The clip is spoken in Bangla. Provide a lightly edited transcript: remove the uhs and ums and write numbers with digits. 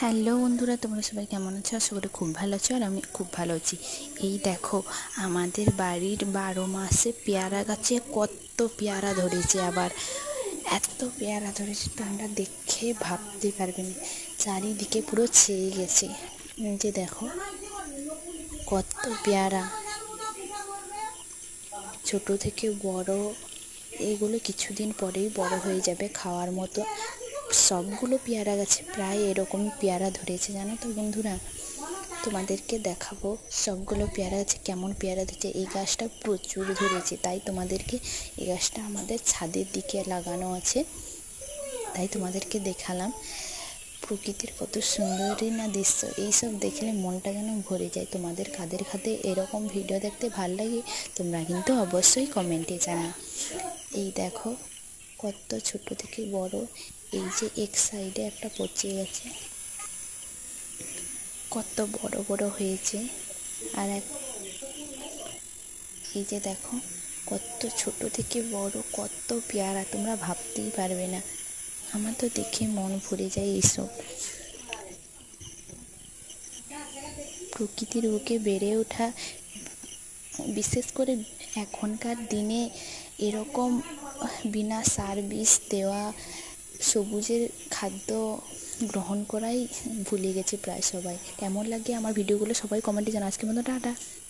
হ্যালো বন্ধুরা, তোমরা সবাই কেমন আছো? আশা করি খুব ভালো আছো, আর আমি খুব ভালো আছি। এই দেখো, আমাদের বাড়ির 12 মাসে পেয়ারা গাছে কত পেয়ারা ধরেছে। আবার এত পেয়ারা ধরেছে তোমরা দেখে ভাবতে পারবে না, চারিদিকে পুরো ছেয়ে গেছে। যে দেখো কত পেয়ারা, ছোট থেকে বড়। এইগুলো কিছুদিন পরেই বড় হয়ে যাবে খাওয়ার মতো। সবগুলো পেয়ারা গাছে প্রায় এরকমই পেয়ারা ধরেছে, জানো তো বন্ধুরা। তোমাদেরকে দেখাবো সবগুলো পেয়ারা গাছে কেমন পেয়ারা ধরেছে। এই গাছটা প্রচুর ধরেছে, তাই তোমাদেরকে, এই গাছটা আমাদের ছাদের দিকে লাগানো আছে, তাই তোমাদেরকে দেখালাম। প্রকৃতির কত সুন্দরই না দৃশ্য, এইসব দেখলে মনটা যেন ভরে যায়। তোমাদের কাদের খাতে এরকম ভিডিও দেখতে ভাল লাগে তোমরা কিন্তু অবশ্যই কমেন্টে জানাও। এই দেখো কত ছোট থেকে বড়। এই যে এক সাইডে একটা পচে গেছে, কত বড় বড় হয়েছে। আর এই যে দেখো কত ছোট থেকে বড়, কত পেয়ারা, তোমরা ভাবতেই পারবে না। আমার তো দেখে মন ভরে যায়। এইসব প্রকৃতির বুকে বেড়ে ওঠা, বিশেষ করে এখনকার দিনে এরকম বিনা সার বিষ দেওয়া সবুজের খাদ্য গ্রহণ করাই ভুলে গেছে প্রায় সবাই। কেমন লাগে আমার ভিডিওগুলো সবাই কমেন্টে জানা। আজকের মতো টাটা।